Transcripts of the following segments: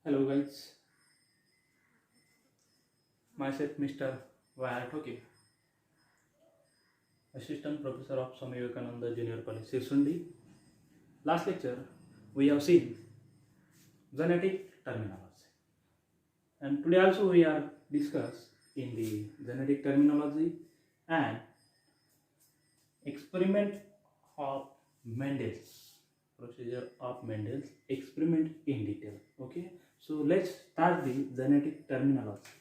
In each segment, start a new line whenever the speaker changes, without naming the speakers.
Hello guys, myself Mr. Wyatt Hockey, Assistant Professor of Swami Vivekananda Junior College, Sirsundi. Last lecture we have seen genetic terminology, and today also we are discuss in the genetic terminology and experiment of Mendel's procedure of Mendel's experiment in detail. Okay, so let's start the genetic terminology.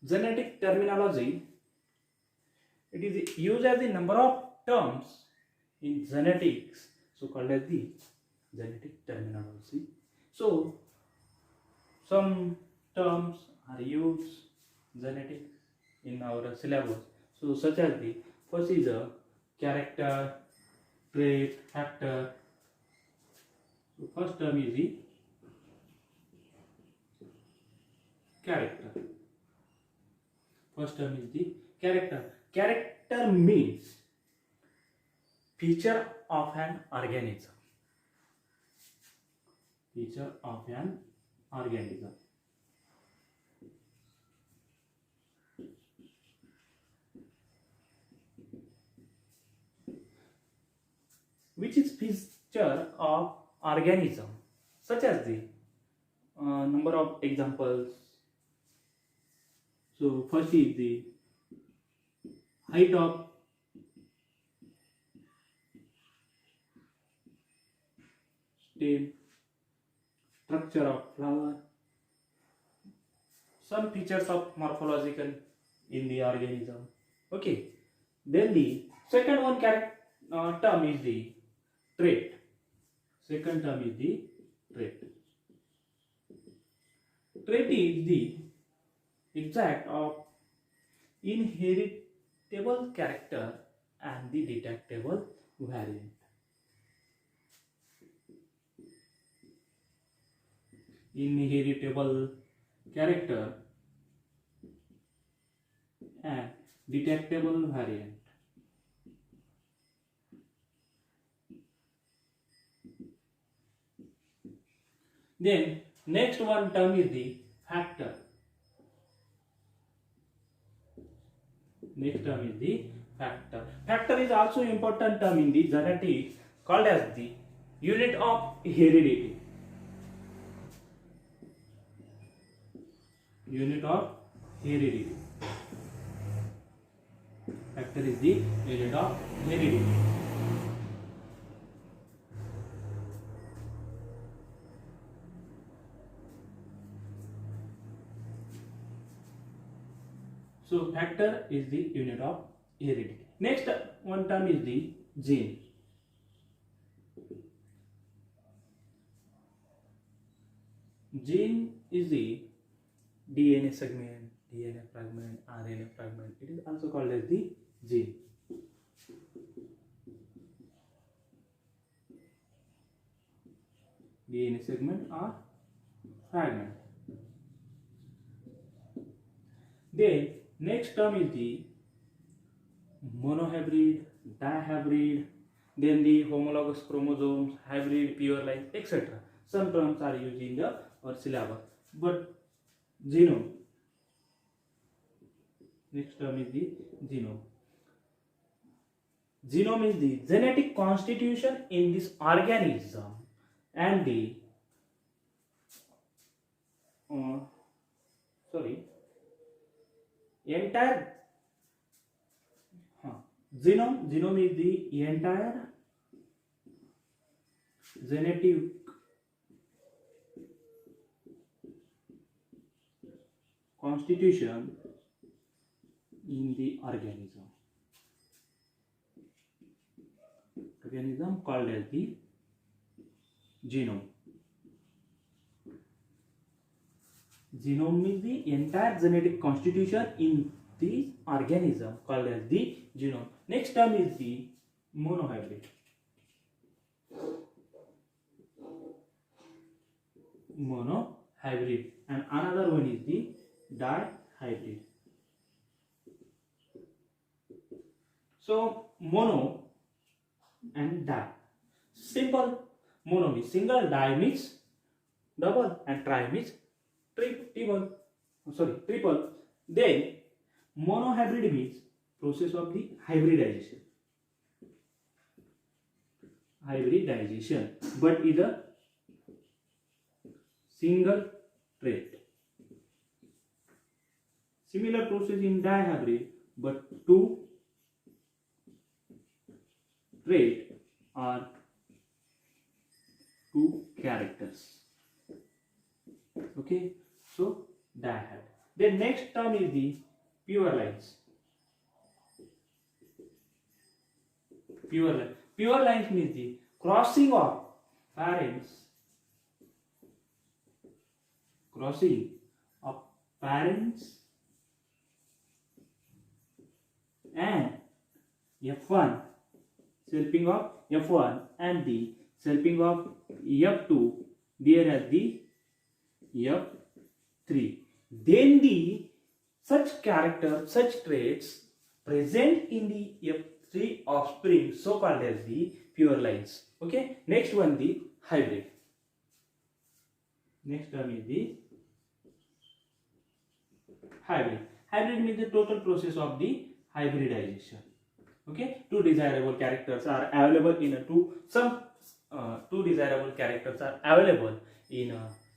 Genetic terminology, it is used as the number of terms in genetics, so called as the genetic terminology. So some terms are used genetics in our syllabus. So such as the first is a character, trait, factor. So first term is the character. First term is the character. Character means feature of an organism. Feature of an organism. Which is feature of organism, such as the number of examples. So first is the height of stem, structure of flower, some features of morphological in the organism. Okay. Then the second one term is the trait. Second term is the trait. Trait is the exact of inheritable character and the detectable variant. Inheritable character and detectable variant. Then next one term is the factor. Next term is the factor. Factor is also important term in the genetics, called as the unit of heredity. Unit of heredity. Factor is the unit of heredity. So factor is the unit of heredity. Next one term is the gene. Gene is the DNA segment, DNA fragment, RNA fragment. It is also called as the gene. DNA segment or fragment. Then next term is the monohybrid, dihybrid, then the homologous chromosomes, hybrid, pure life, etc. Some terms are used in our syllabus. But genome. Next term is the genome. Genome is the genetic constitution in this organism and the entire genome is the entire genetic constitution in the organism called as the genome. Genome is the entire genetic constitution in the organism called as the genome. Next term is the monohybrid. monohybrid, and another one is the dihybrid. So mono and di. Simple. Mono means single, di means double, and tri means triple. Then monohybrid means process of the hybridization. But is a single trait. Similar process in dihybrid, but two trait are two characters. Okay, so dihybrid. The next term is the pure lines. Pure lines means the crossing of parents and F1, helping of F1 and the helping of F2 there as the F3. Then the such traits present in the F3 offspring, so called as the pure lines. Okay, next one, the hybrid. Next term is the hybrid. Hybrid means the total process of the hybridization. Okay, two desirable characters are available in two desirable characters are available in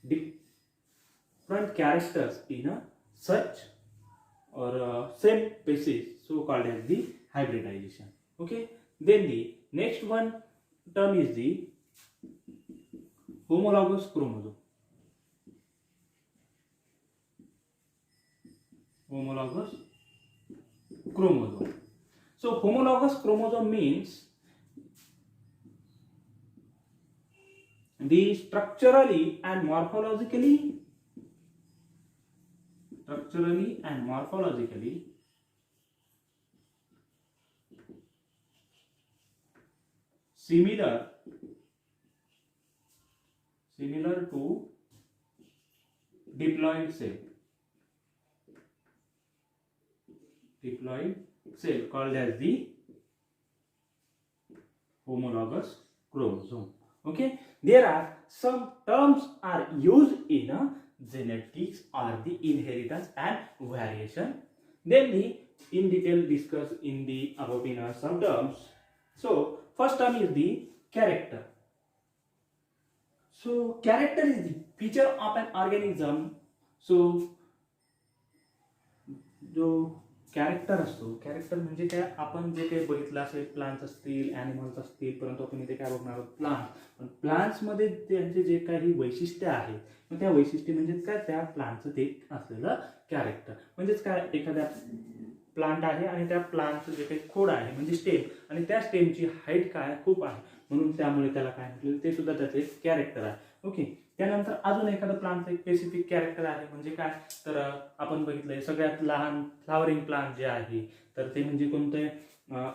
different characters in a such or same species, so called as the hybridization. Okay, then the next one term is the homologous chromosome. So homologous chromosome means the structurally and morphologically similar to diploid cell called as the homologous chromosome. Okay, there are some terms are used in genetics or the inheritance and variation. Then we in detail discuss in the above in some terms. So first term is the character. So character is the feature of an organism. So जो character असतो, character म्हणजे काय, आपण जे काही बघितलं असेल plants असतील, ॲनिमल्स असतील, परंतु आपण इथे काय बघणार आहोत प्लांट्स. पण प्लांट्समध्ये त्यांचे जे काही वैशिष्ट्य आहेत, मग त्या वैशिष्ट्य म्हणजेच काय, त्या प्लांटचं ते असलेलं कॅरेक्टर. म्हणजेच काय, एखाद्या प्लांट आहे आणि त्या प्लांटचं जे काही खोड आहे म्हणजे स्टेम, आणि त्या स्टेमची हाईट काय खूप आहे, म्हणून त्यामुळे त्याला काय म्हटलं, ते सुद्धा त्याचे कॅरेक्टर आहे. ओके, त्यानंतर अजून एखादं प्लांटचं एक स्पेसिफिक कॅरेक्टर आहे म्हणजे काय, तर आपण बघितलंय सगळ्यात लहान फ्लावरिंग प्लांट जे आहे तर ते म्हणजे कोणते,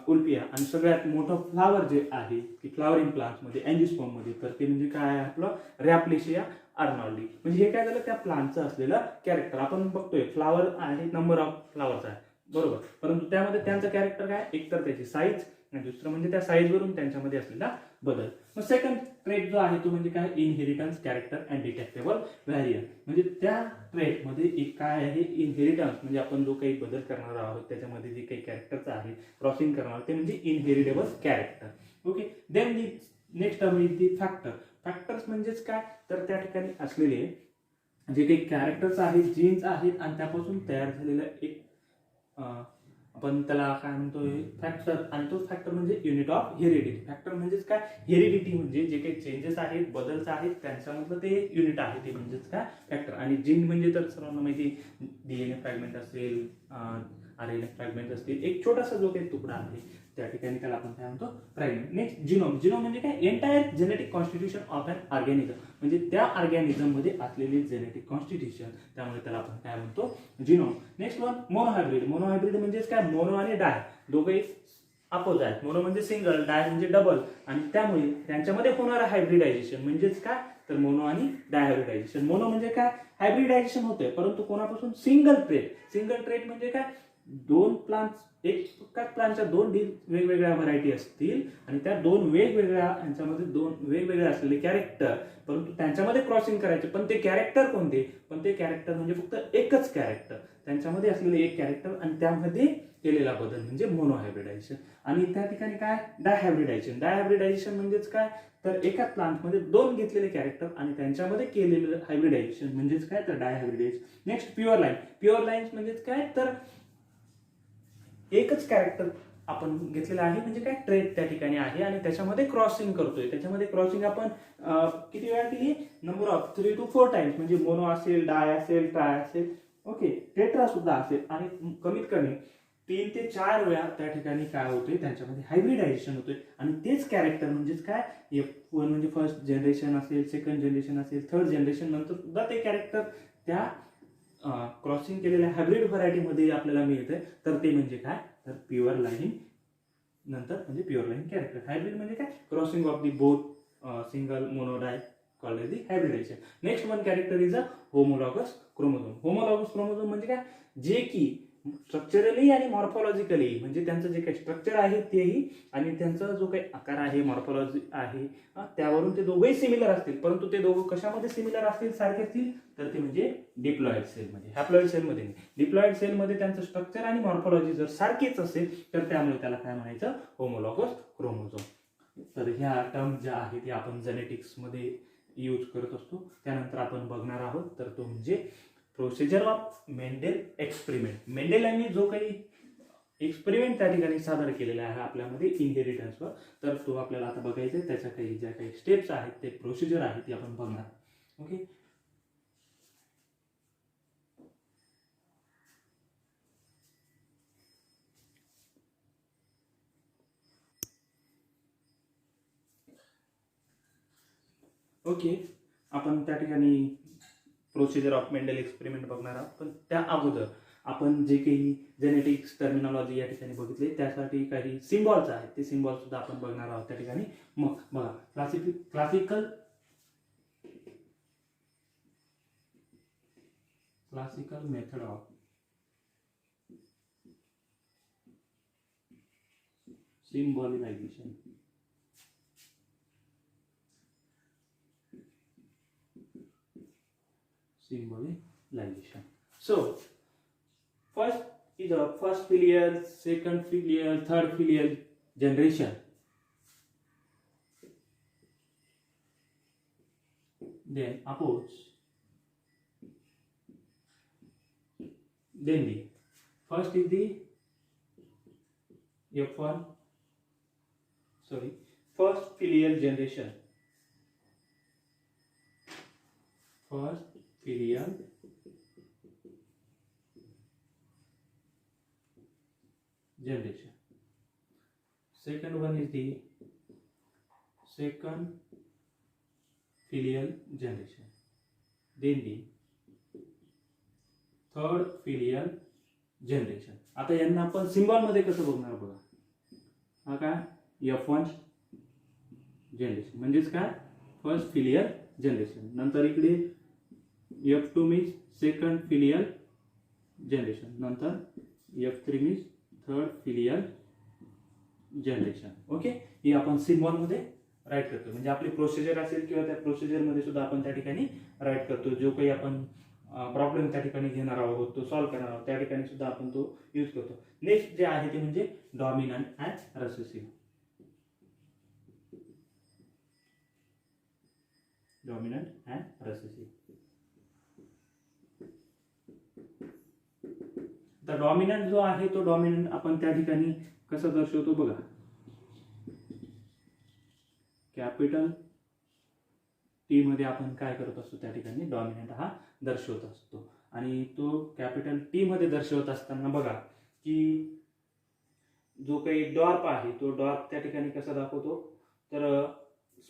उल्पिया. आणि सगळ्यात मोठं फ्लावर जे आहे की फ्लावरिंग प्लांट्समध्ये अँजिओस्पर्ममध्ये, तर ते म्हणजे काय आहे आपलं रॅप्लिशिया आर्नॉल्डी. म्हणजे हे काय झालं, त्या प्लांटचं असलेलं कॅरेक्टर. आपण बघतोय फ्लावर आहे, नंबर ऑफ फ्लावर्स आहे बरोबर, परंतु त्यामध्ये त्यांचं कॅरेक्टर काय, एक तर त्याची साईज आणि दुसरं म्हणजे त्या साईजवरून त्यांच्यामध्ये असलेला बदल. मग सेकंड ट्रेट जो आहे तो म्हणजे काय, inheritance character and detectable variant. म्हणजे त्या ट्रेटमध्ये एक काय आहे, इनहेरिटन्स म्हणजे आपण जो काही बदल करणार आहोत त्याच्यामध्ये जे काही कॅरेक्टरचं आहे क्रॉसिंग करणार आहोत ते म्हणजे inheritable character. Okay, then the next term is the factor. Factors म्हणजेच काय, तर त्या ठिकाणी असलेले जे काही कॅरेक्टर्स आहेत, जीन्स आहेत आणि त्यापासून तयार झालेलं एक आपण त्याला काय म्हणतोय फॅक्टर. आणि तो फॅक्टर म्हणजे युनिट ऑफ हेरिडिटी. फॅक्टर म्हणजेच काय, हेरिडिटी म्हणजे जे काही चेंजेस आहेत, बदल्स आहेत त्यांच्यामधलं ते युनिट आहे, ते म्हणजेच काय फॅक्टर. आणि जीन म्हणजे तर सर्वांना माहिती, डीएनए फ्रॅगमेंट असेल, आरएनए फ्रॅगमेंट असतील, एक छोटासा जो काही तुकडा आहे त्या ठिकाणी त्याला आपण काय म्हणतो फ्रॅगमेंट. Next genome. जिनोम म्हणजे काय, entire genetic constitution of an organism. म्हणजे त्या ऑर्गॅनिझम मध्ये असलेले जेनेटिक कॉन्स्टिट्यूशन, त्यामुळे त्याला आपण काय म्हणतो genome. Next one monohybrid. Monohybrid म्हणजेच काय, मोनो आणि डाय दोघे अपोज आहेत. मोनो म्हणजे सिंगल, डाय म्हणजे डबल, आणि त्यामुळे त्यांच्यामध्ये होणारं हायब्रिडायझेशन म्हणजेच काय, तर मोनो आणि डायहायब्रिडायझेशन. मोनो म्हणजे काय, हायब्रिडायझेशन होतंय परंतु कोणापासून, सिंगल ट्रेट म्हणजे काय, दोन प्लांट्स, एकाच प्लांटच्या दोन वेगवेगळ्या व्हरायटी असतील आणि त्या दोन वेगवेगळ्या यांच्यामध्ये दोन वेगवेगळे असलेले कॅरेक्टर, परंतु त्यांच्यामध्ये क्रॉसिंग करायचे. पण ते कॅरेक्टर कोणते, पण ते कॅरेक्टर म्हणजे फक्त एकच कॅरेक्टर, त्यांच्यामध्ये असलेले एक कॅरेक्टर आणि त्यामध्ये केलेला बदल म्हणजे मोनोहायब्रिडायझेशन. आणि त्या ठिकाणी काय, डायहायब्रिडायझेशन म्हणजेच काय, तर एका प्लांटमध्ये दोन घेतलेले कॅरेक्टर आणि त्यांच्यामध्ये केलेलं हायब्रिडायझेशन म्हणजेच काय, तर डायहायब्रिडायझेशन. नेक्स्ट प्युअर लाईन्स म्हणजेच काय, तर एकच कॅरेक्टर आपण घेतलेलं आहे म्हणजे काय, ट्रेट त्या ठिकाणी आहे आणि त्याच्यामध्ये क्रॉसिंग करतोय. त्याच्यामध्ये क्रॉसिंग आपण किती वेळा केली, नंबर ऑफ 3 to 4 टाइम्स, म्हणजे मोनो असेल, डाय असेल, ट्राय असेल, ओके, टेट्रा सुद्धा असेल आणि कमीत कमी 3 ते 4 वेळा त्या ठिकाणी काय होतंय, त्यांच्यामध्ये हायब्रिडायझेशन होतोय. आणि तेच कॅरेक्टर म्हणजेच काय, F1 म्हणजे फर्स्ट जनरेशन असेल, सेकंड जनरेशन असेल, थर्ड जनरेशन नंतर सुद्धा ते कॅरेक्टर त्या क्रॉसिंग केलेल्या हायब्रिड व्हरायटीमध्ये आपल्याला मिळतंय. तर ते म्हणजे काय, तर प्युअर लाईन नंतर म्हणजे प्युअर लाईन कॅरेक्टर. हायब्रिड म्हणजे काय, crossing of the both single मोनोडाय called the hybridization. Next one character is a homologous chromosome. Homologous chromosome म्हणजे काय, जे की स्ट्रक्चरली आणि मॉर्फॉलॉजिकली म्हणजे त्यांचं जे काही स्ट्रक्चर आहे तेही आणि त्यांचा जो काही आकार आहे, मॉर्फॉलॉजी आहे, त्यावरून ते दोघंही सिमिलर असतील. परंतु ते दोघं कशामध्ये सिमिलर असतील, सारखे असतील, तर ते म्हणजे डिप्लॉइड सेलमध्ये. हॅप्लॉइड सेलमध्ये नाही, डिप्लॉइड सेलमध्ये त्यांचं स्ट्रक्चर आणि मॉर्फॉलॉजी जर सारखीच असेल तर त्यामुळे त्याला काय म्हणायचं, होमोलॉगस क्रोमोझोम. तर ह्या टर्म ज्या आहेत त्या आपण जेनेटिक्समध्ये यूज करत असतो. त्यानंतर आपण बघणार आहोत तर तो म्हणजे procedure of Mendel experiment. Mendel यांनी जो काही एक्सपेरिमेंट त्या ठिकाणी सादर केलेला आहे आपल्यामध्ये इनहेरिटन्सवर, तर तो आपल्याला आता बघायचा आहे. त्याच्या काही ज्या काही स्टेप्स आहेत, ते प्रोसिजर आहेत, ते आपण बघणार. ओके, ओके, आपण त्या ठिकाणी प्रोसिजर ऑफ मेंडेल एक्सपेरिमेंट बघणार आहोत. पण त्या अगोदर आपण जे काही जेनेटिक्स टर्मिनॉलॉजी या ठिकाणी बघितले त्यासाठी काही सिम्बॉल्स आहेत, ते सिम्बॉल सुद्धा आपण बघणार आहोत त्या ठिकाणी. मग बघा, classical method of symbolization. So first is a first filial, second filial, third filial generation. Then approach. Then the first is the F1, first filial generation. First filial generation. Second one is the second filial generation. Then the third filial generation. आता यांना आपण symbol मध्ये कसं बघणार बघा. हा काय, F1 generation म्हणजेच काय, फर्स्ट फिलियल जनरेशन. नंतर इकडे F2 means second filial generation. नंतर F3 means third filial generation. Okay, ही आपण सिम्बॉल मध्ये राईट करतो. म्हणजे आपली प्रोसिजर असेल किंवा त्या प्रोसिजर मध्ये सुद्धा आपण त्या ठिकाणी राईट करतो. जो काही आपण प्रॉब्लेम त्या ठिकाणी घेणार आहोत, तो सॉल्व्ह करणार आहोत, त्या ठिकाणी सुद्धा आपण तो यूज करतो. नेक्स्ट जे आहे ते म्हणजे dominant and recessive. Dominant and recessive. तर डॉमिनंट जो आहे तो डॉमिनंट आपण त्या ठिकाणी कसं दर्शवतो बघा. कॅपिटल टी मध्ये आपण काय करत असतो, त्या ठिकाणी डॉमिनंट हा दर्शवत असतो. आणि तो कॅपिटल टी मध्ये दर्शवत असताना बघा की जो काही डॉर्प आहे तो डॉर्प त्या ठिकाणी कसा दाखवतो, तर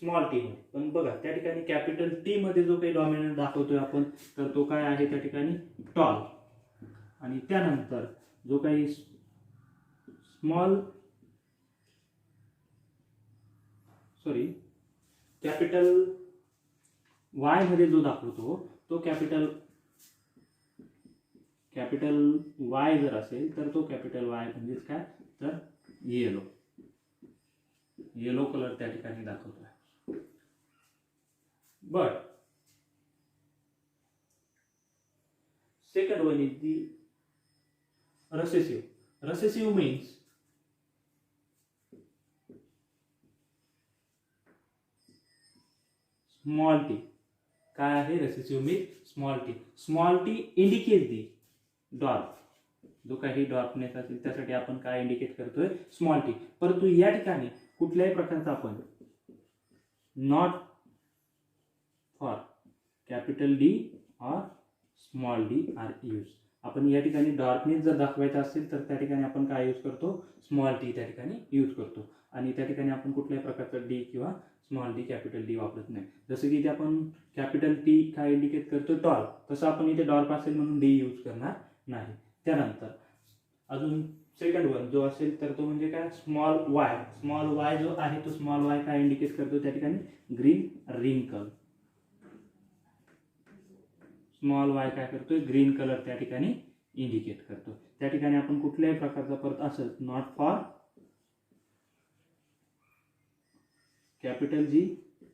स्मॉल टी मध्ये. पण बघा त्या ठिकाणी कॅपिटल टी मध्ये जो काही डॉमिनंट दाखवतोय आपण, तर तो काय आहे त्या ठिकाणी टॉल. आणि त्यानंतर जो काही कॅपिटल वाय मध्ये जो दाखवतो तो कॅपिटल वाय जर असेल तर तो कॅपिटल वाय म्हणजेच काय तर येलो कलर त्या ठिकाणी दाखवतोय. But second one is the recessive means small T. काय आहे recessive means small T indicate the dwarf. जो काही डॉर्फनेस असेल त्यासाठी आपण काय इंडिकेट करतोय स्मॉल टी. परंतु या ठिकाणी कुठल्याही प्रकारचा आपण नॉट फॉर कॅपिटल डी और स्मॉल डी आर यूज. आपण या ठिकाणी डॉर्कनेस जर दाखवायचा असेल तर त्या ठिकाणी आपण काय यूज करतो स्मॉल टी त्या ठिकाणी यूज करतो. आणि त्या ठिकाणी आपण कुठल्याही प्रकारचा डी किंवा स्मॉल डी कॅपिटल डी वापरत नाही. जसं की इथे आपण कॅपिटल टी काय इंडिकेट करतो डॉर्क, तसं आपण इथे डॉर्क असेल म्हणून डी यूज करणार नाही. त्यानंतर अजून सेकंड वन जो असेल तर तो म्हणजे काय स्मॉल वाय जो आहे तो स्मॉल वाय काय इंडिकेट करतो त्या ठिकाणी ग्रीन रिंकल. स्मॉल वाय काय करतोय ग्रीन कलर त्या ठिकाणी इंडिकेट करतो. त्या ठिकाणी आपण कुठल्याही प्रकारचा परत असेल नॉट फॉर कॅपिटल जी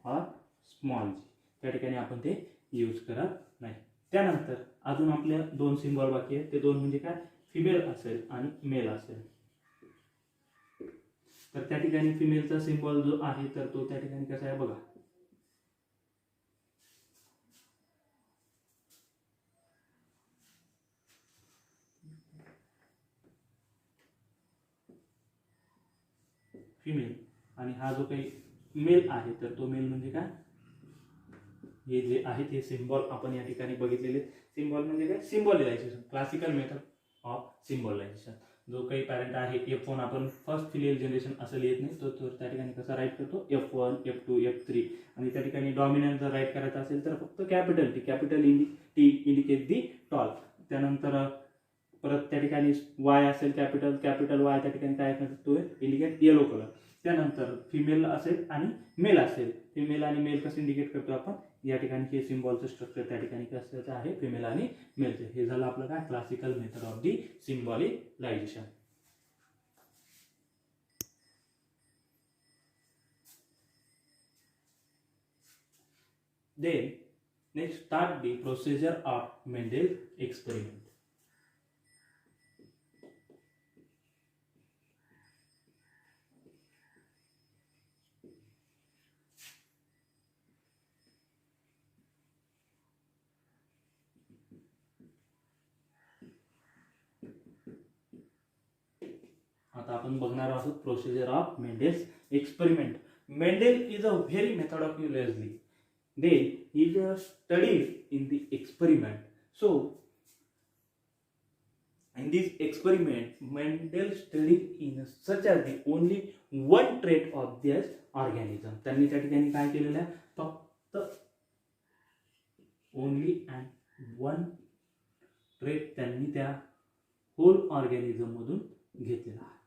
और स्मॉल जी त्या ठिकाणी आपण ते यूज करत नाही. त्यानंतर अजून आपल्या दोन सिम्बॉल बाकी आहेत. ते दोन म्हणजे काय फिमेल असेल आणि मेल असेल. तर त्या ठिकाणी फिमेलचा सिम्बॉल जो आहे तर तो त्या ठिकाणी कसा आहे बघा. फिमेल आणि हा जो काही मेल आहे तर तो मेल म्हणजे काय हे जे आहेत हे सिम्बॉल आपण या ठिकाणी बघितलेले. सिम्बॉल म्हणजे काय सिम्बॉलायझेशन, क्लासिकल मेथड ऑफ सिम्बॉलायझेशन. जो काही पॅरेंट आहे F1 आपण फर्स्ट फिलियल जनरेशन असं लिहित नाही, तो त्या ठिकाणी कसा राईट करतो F1 F2 F3. आणि त्या ठिकाणी डॉमिनंट जर राईट करायचा असेल तर फक्त कॅपिटल टी इंडिकेट दी टॉल. त्यानंतर परत त्या ठिकाणी वाय असेल कॅपिटल वाय त्या ठिकाणी काय करतो इंडिकेट येलो कलर. त्यानंतर फिमेल असेल आणि मेल असेल, फिमेल आणि मेल कसं इंडिकेट करतो आपण या ठिकाणी हे सिम्बॉलचं स्ट्रक्चर त्या ठिकाणी कसं आहे फिमेल आणि मेलचं. हे झालं आपलं काय classical method of the symbolization. Then next start the procedure of Mendel's experiment. आता आपण बघणार आहोत procedure of Mendel's experiment. Mendel is a very methodologically they is studied in the experiment. So in this experiment Mendel studied in such as the only one trait of this organism. त्यांनी त्या ठिकाणी काय केलेलं आहे फक्त only and one trait त्यांनी त्या hole organism मधून घेतलेला आहे.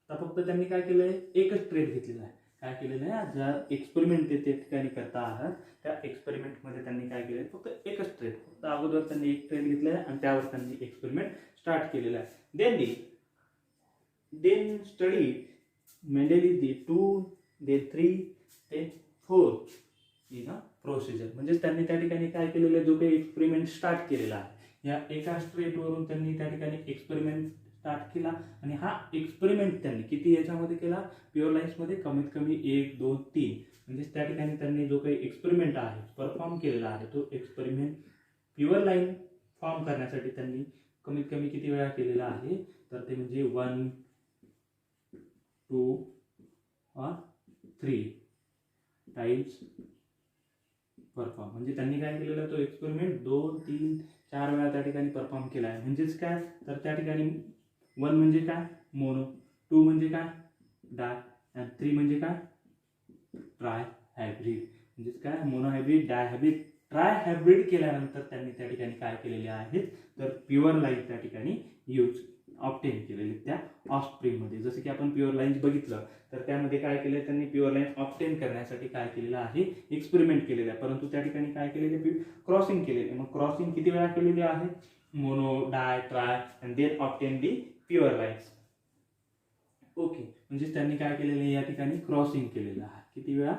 तर फक्त त्यांनी काय केलंय एकच ट्रेट घेतलेला आहे. काय केलेलं आहे ज्या एक्सपेरिमेंट ते ठिकाणी करता आहात त्या एक्सपेरिमेंट मध्ये त्यांनी काय केलंय फक्त एकच ट्रेट, फक्त अगोदर त्यांनी एक ट्रेट घेतलाय आणि त्यावर त्यांनी एक्सपेरिमेंट स्टार्ट केलेला आहे. Then study Mendel is the 2 then 3 then 4 in a procedure. म्हणजे त्यांनी त्या ठिकाणी काय केलेलं जो काही एक्सपेरिमेंट स्टार्ट केलेला आहे या एका स्ट्रेट वरून त्यांनी त्या ठिकाणी एक्सपेरिमेंट स्टार्ट केला. आणि हा एक्सपेरिमेंट त्यांनी किती याच्यामध्ये केला प्युअर लाईन्स मध्ये कमीत कमी 1 2 3. म्हणजे त्या ठिकाणी त्यांनी जो काही एक्सपेरिमेंट आहे परफॉर्म केलेला आहे तो एक्सपेरिमेंट प्युअर लाईन फॉर्म करण्यासाठी त्यांनी कमीत कमी किती वेळा केलेला आहे तर ते म्हणजे 1 2 और 3 टाइम्स परफॉर्म. म्हणजे त्यांनी काय केलेला तो एक्सपेरिमेंट 2 3 4 वेळा त्या ठिकाणी परफॉर्म केला आहे. म्हणजेच काय तर त्या ठिकाणी 1 म्हणजे काय मोनो, 2 म्हणजे काय डाय आणि 3 म्हणजे काय ट्राय हायब्रिड. म्हणजेच काय मोनो हायब्रिड डाय हायब्रिड ट्राय हायब्रिड केल्यानंतर त्यांनी त्या ठिकाणी काय केलेले आहेत तर प्युअर लाईन त्या ठिकाणी यूज ऑब्टेन केलेले त्या ऑफस्प्रिंगमध्ये. जसं की आपण प्युअर लाईन्स बघितलं तर त्यामध्ये काय केलं त्यांनी, प्युअर लाईन ऑब्टेन करण्यासाठी काय केलेलं आहे, एक्सपेरिमेंट केलेलं आहे. परंतु त्या ठिकाणी काय केलेले, क्रॉसिंग केलेले. मग क्रॉसिंग किती वेळा केलेली आहे, mono, di, tri and then obtain the pure lines. Okay, म्हणजे त्यांनी काय केलेलं आहे, या ठिकाणी क्रॉसिंग केलेलं आहे. किती वेळा,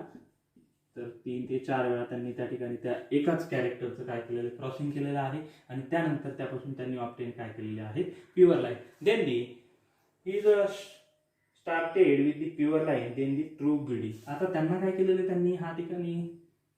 तर 3 ते 4 वेळा त्यांनी त्या ठिकाणी त्या एकाच कॅरेक्टरचं काय केलेलं, क्रॉसिंग केलेलं आहे. आणि त्यानंतर त्यापासून त्यांनी ऑब्टेन काय केलेले आहे, pure line. Then the is started with the pure line then the true breeding. आता त्यांना काय केलेलं, त्यांनी हा ठिकाणी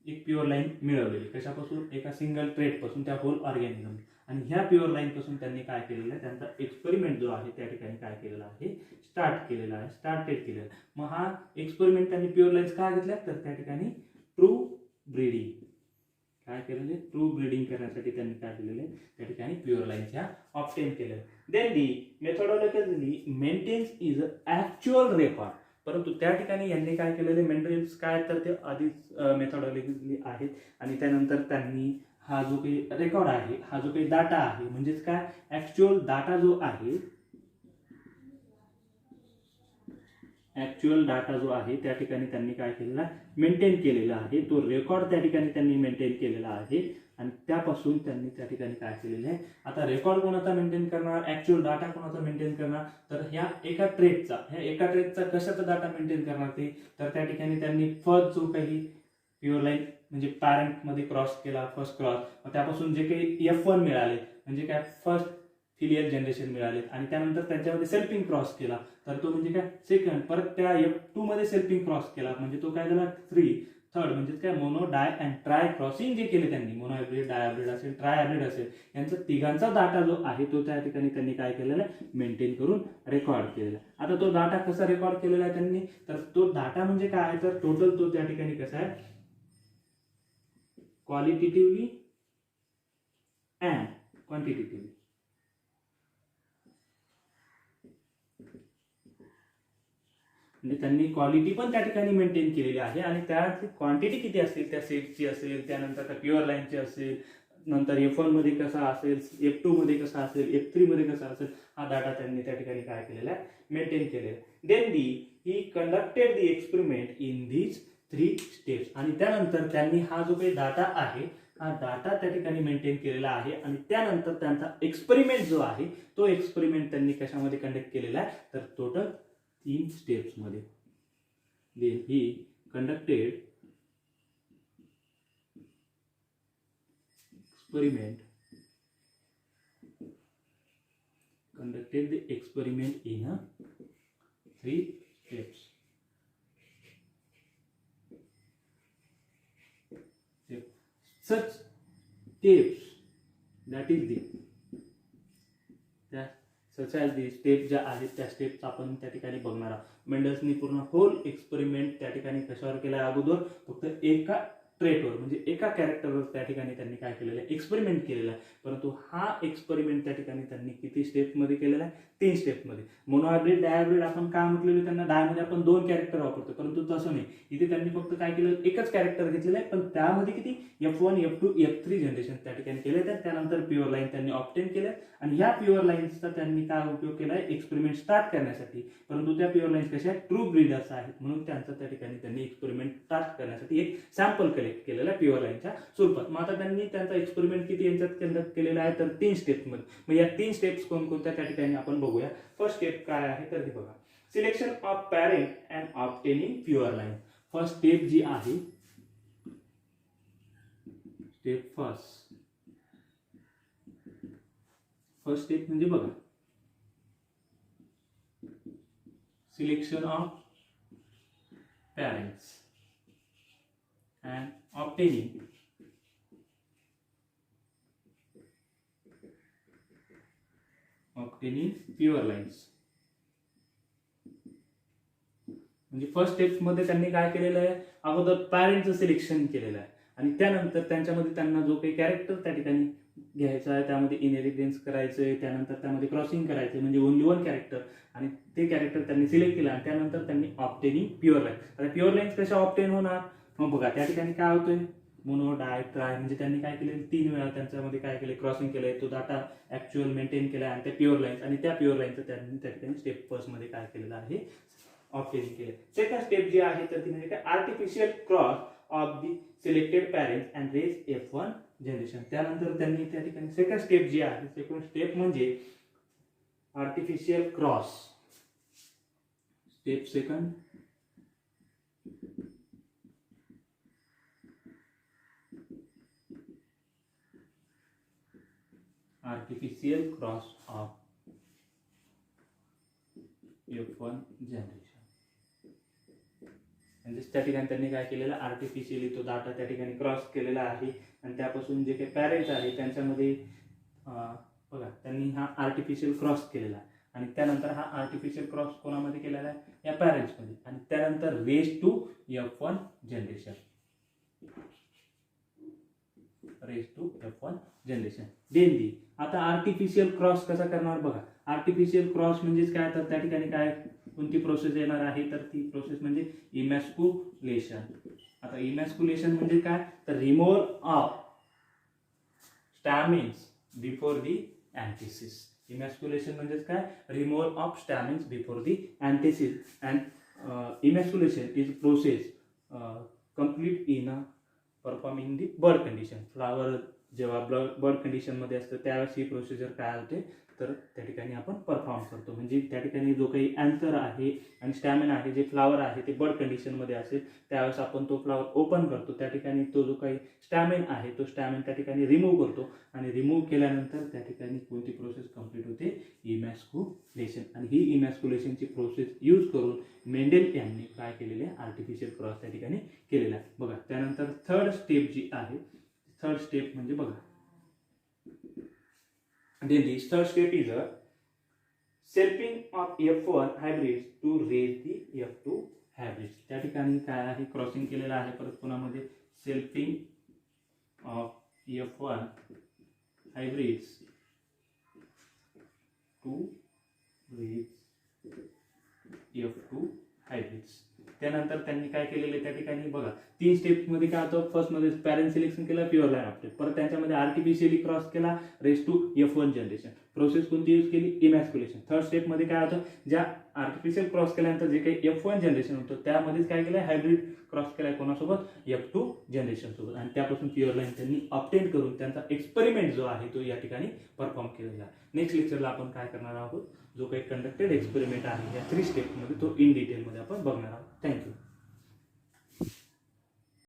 एक प्युअर लाईन मिळवलेली. कशापासून, एका सिंगल ट्रेट पासून, त्या होल ऑर्गॅनिझम. आणि ह्या प्युअर लाईन पासून त्यांनी काय केलेलं आहे, त्यांचा एक्सपेरिमेंट जो आहे त्या ठिकाणी काय केलेला आहे, स्टार्टेड केलेला. मग हा एक्सपेरिमेंट त्यांनी प्युअर लाईन्स का घेतल्या, तर त्या ठिकाणी ट्रू ब्रीडिंग काय केलेले, ट्रू ब्रीडिंग करण्यासाठी त्यांनी काय केलेले, त्या ठिकाणी प्युअर लाईन्स ह्या ऑब्टेन केल्या. Then the methodologically maintains is actual record. परंतु त्या ठिकाणी यांनी काय केलेले, मेंटेन्स काय, तर ते आधीच मेथोडॉलॉजिकली आहेत. आणि त्यानंतर त्यांनी हा जो काही रेकॉर्ड आहे, हा जो काही डाटा आहे, म्हणजेच काय, ऍक्च्युअल डाटा जो आहे, ऍक्च्युअल डाटा जो आहे त्या ठिकाणी त्यांनी काय केलेला, मेंटेन केलेला आहे. तो रेकॉर्ड त्या ठिकाणी त्यांनी मेंटेन केलेला आहे. आणि त्यापासून त्यांनी त्या ठिकाणी काय केलेलं आहे, आता रेकॉर्ड कोणाचा मेंटेन करणार, ऍक्च्युअल डाटा कोणाचा मेंटेन करणार, तर ह्या एका ट्रेटचा कशाचा डाटा मेंटेन करणार ते, तर त्या ठिकाणी त्यांनी फर्स्ट जो काही प्युअर लाईन म्हणजे पॅरेंट मध्ये क्रॉस केला, फर्स्ट क्रॉस, त्यापासून जे काही F1 मिळाले, म्हणजे काय, फर्स्ट फिलियल जनरेशन मिळाले. आणि त्यानंतर त्यांच्यामध्ये सेल्फिंग क्रॉस केला, तर तो म्हणजे काय, सेकंड. परत त्या F2 मध्ये सेल्फिंग क्रॉस केला, म्हणजे तो काय झाला, थर्ड. म्हणजे काय, mono, di and tri crossing जे केले त्यांनी, मोनो हायब्रिड, डाय हायब्रिड असेल, ट्राय हायब्रिड असेल, यांचा तिघांचा डाटा जो आहे तो त्या ठिकाणी त्यांनी काय केलेला आहे, मेंटेन करून रेकॉर्ड केलेला. आता तो डाटा कसा रेकॉर्ड केलेला आहे त्यांनी, तर तो डाटा म्हणजे काय आहे, तर टोटल तो त्या ठिकाणी कसा आहे, क्वालिटेटिव्हली अँड क्वांटिटेटिव्हली. म्हणजे त्यांनी क्वालिटी पण त्या ठिकाणी मेंटेन केलेली आहे. आणि त्याची क्वांटिटी किती असेल, त्या सेटची असेल, त्यानंतर त्या प्युअर लाईनची असेल, नंतर F1 मध्ये कसा असेल, F2 मध्ये कसा असेल, F3 मध्ये कसा असेल, हा डाटा त्यांनी त्या ठिकाणी काय केलेला आहे, मेंटेन केलेला. Then he conducted the experiment in these 3 steps. आणि त्यानंतर त्यांनी हा जो काही डाटा आहे, हा डाटा त्या ठिकाणी मेंटेन केलेला आहे. आणि त्यानंतर त्यांचा एक्सपेरिमेंट जो आहे, तो एक्सपेरिमेंट त्यांनी कशामध्ये कंडक्ट केलेला आहे, तर टोटल 3 स्टेप्स मध्ये. Then he conducted the experiment in 3 steps. Such steps, that is such as the step ज्या आहेत त्या स्टेप्स आपण त्या ठिकाणी बघणार आहोत. मेंडल्सनी पूर्ण होल एक्सपेरिमेंट त्या ठिकाणी कशावर केला, अगोदर फक्त एका ट्रेटवर म्हणजे एका कॅरेक्टरवर त्या ठिकाणी त्यांनी काय केलेलं आहे, एक्सपेरिमेंट केलेला आहे. परंतु हा एक्सपेरिमेंट त्या ठिकाणी त्यांनी किती स्टेपमध्ये केलेला आहे, 3 स्टेपमध्ये. मोनो हायब्रिड, डाय हायब्रिड आपण काय म्हटलेलं, त्यांना डायमध्ये आपण 2 कॅरेक्टर वापरतो, परंतु तसं नाही. इथे त्यांनी फक्त काय केलं, एकच कॅरेक्टर घेतलेलं आहे. पण त्यामध्ये किती F1, F2, F3 जनरेशन त्या ठिकाणी केले. त्यानंतर प्युअर लाईन त्यांनी ऑब्टेन केल्या. आणि ह्या प्युअर लाईन्सचा त्यांनी काय उपयोग केला आहे, एक्सपेरिमेंट स्टार्ट करण्यासाठी. परंतु त्या प्युअर लाईन्स कशा आहेत, ट्रू ब्रीडर्स आहेत, म्हणून त्यांचा त्या ठिकाणी त्यांनी एक्सपेरिमेंट स्टार्ट करण्यासाठी एक सॅम्पल कलेक्ट केलेला प्युअर लाईनच्या स्वरूपात. मग आता त्यांनी त्यांचा एक्सपेरिमेंट किती यांच्यात कंडक्ट केलेला आहे, तर 3 स्टेप्समध्ये. मग या 3 स्टेप्स कोणकोणत्या त्या ठिकाणी आपण बघूया. फर्स्ट स्टेप काय आहे, तर हे बघा, selection of parent and obtaining pure line. First step जी आहे, स्टेप फर्स्ट स्टेप म्हणजे बघा, selection of parents and obtaining pure lines. म्हणजे फर्स्ट स्टेप मध्ये त्यांनी काय केलेलं आहे, अगोदर पॅरेंटचं सिलेक्शन केलेलं आहे. आणि त्यानंतर त्यांच्यामध्ये त्यांना जो काही कॅरेक्टर त्या ठिकाणी घ्यायचा आहे, त्यामध्ये इनहेरिटन्स करायचं आहे, त्यानंतर त्यामध्ये क्रॉसिंग करायचं म्हणजे ओनली 1 कॅरेक्टर. आणि ते कॅरेक्टर त्यांनी सिलेक्ट केलं. आणि त्यानंतर त्यांनी ऑब्टेनिंग प्युअर लाईन. आता प्युअर लाईन्स कशा ऑब्टेन होणार, मग बघा त्या ठिकाणी काय होतंय, मोनो डाय ट्राय म्हणजे त्यांनी काय केले 3 वेळा त्यांच्यामध्ये काय केले क्रॉसिंग केलंय, तो डाटा ऍक्च्युअल मेंटेन केला आणि त्या प्युअर लाईन्स आणि त्या प्युअर लाईनचं त्यांनी त्या ठिकाणी स्टेप फर्स्ट मध्ये काय केलेलं आहे ऑब्टेनिंग केले. सेकंड स्टेप जी आहे तर ती म्हणजे काय artificial cross of the selected parents and raise F1 generation. त्यानंतर त्यांनी त्या ठिकाणी सेकंड स्टेप जी आहे सेकंड स्टेप म्हणजे artificial cross. Step second artificial cross of F1 generation. म्हणजे त्या ठिकाणी त्यांनी काय केलेलं आर्टिफिशियली तो डाटा त्या ठिकाणी क्रॉस केलेला आहे आणि त्यापासून जे काही पॅरेंट्स आहे त्यांच्यामध्ये बघा त्यांनी हा आर्टिफिशियल क्रॉस केलेला आहे आणि त्यानंतर हा आर्टिफिशियल क्रॉस कोणामध्ये केलेला आहे या पॅरेंट्समध्ये आणि त्यानंतर raise to F1 generation. Raise to F1 generation. Then आता आर्टिफिशियल क्रॉस कसा करणार बघा. आर्टिफिशियल क्रॉस म्हणजेच काय तर त्या ठिकाणी काय कोणती प्रोसेस येणार आहे तर ती प्रोसेस म्हणजे इमॅस्क्युलेशन. आता इमॅस्क्युलेशन म्हणजे काय तर removal of stamens before the anthesis. Emasculation म्हणजेच काय removal of stamens before the anthesis and emasculation is process complete in performing the bird condition. Flower जेव्हा बर्ड कंडिशनमध्ये असतं त्यावेळेस ही प्रोसिजर काय होते तर त्या ठिकाणी आपण परफॉर्म करतो. म्हणजे त्या ठिकाणी जो काही अँथर आहे आणि स्टॅमिना आहे जे फ्लावर आहे ते बर्ड कंडिशनमध्ये असेल त्यावेळेस आपण तो फ्लावर ओपन करतो. त्या ठिकाणी तो जो काही स्टॅमिन आहे तो स्टॅमिन त्या ठिकाणी रिमूव्ह करतो आणि रिमूव्ह केल्यानंतर त्या ठिकाणी कोणती प्रोसेस कंप्लीट होते इमॅस्क्युलेशन. आणि ही इमॅस्क्युलेशनची प्रोसेस यूज करून मेंडेल यांनी काय केलेले आर्टिफिशियल क्रॉस त्या ठिकाणी केलेला आहे. बघा त्यानंतर थर्ड स्टेप जी आहे थर्ड स्टेप म्हणजे बघा then the third step is a selfing of F1 hybrids to raise the F2 hybrids. त्या ठिकाणी काय आहे क्रॉसिंग केलेलं आहे परत पुन्हामध्ये selfing of F1 hybrids to raise F2 hybrids. त्यानंतर त्यांनी काय केलेले त्या ठिकाणी बघा 3 स्टेप्स मध्ये काय होतं फर्स्ट मध्ये पॅरेंट सिलेक्शन केलं प्युअर लाईन ऑफ परत त्यांच्यामध्ये आर्टिफिशियली क्रॉस केला raise to F1 generation. Process कोणती यूज केली इमॅस्क्युलेशन. थर्ड स्टेप मध्ये काय होतं ज्या आर्टिफिशियल क्रॉस केल्यानंतर जे काही F1 जनरेशन होतं त्यामध्येच काय केलं हायब्रिड क्रॉस केलाय कोणासोबत F2 जनरेशन सोबत आणि त्यापासून प्युअर लाईन त्यांनी ऑब्टेन करून त्यांचा एक्सपेरिमेंट जो आहे तो या ठिकाणी परफॉर्म केलेला आहे. नेक्स्ट लेक्चरला आपण काय करणार आहोत जो काही कंडक्टेड एक्सपेरिमेंट आहे या 3 स्टेपमध्ये तो इन डिटेलमध्ये आपण बघणार आहोत. थँक्यू.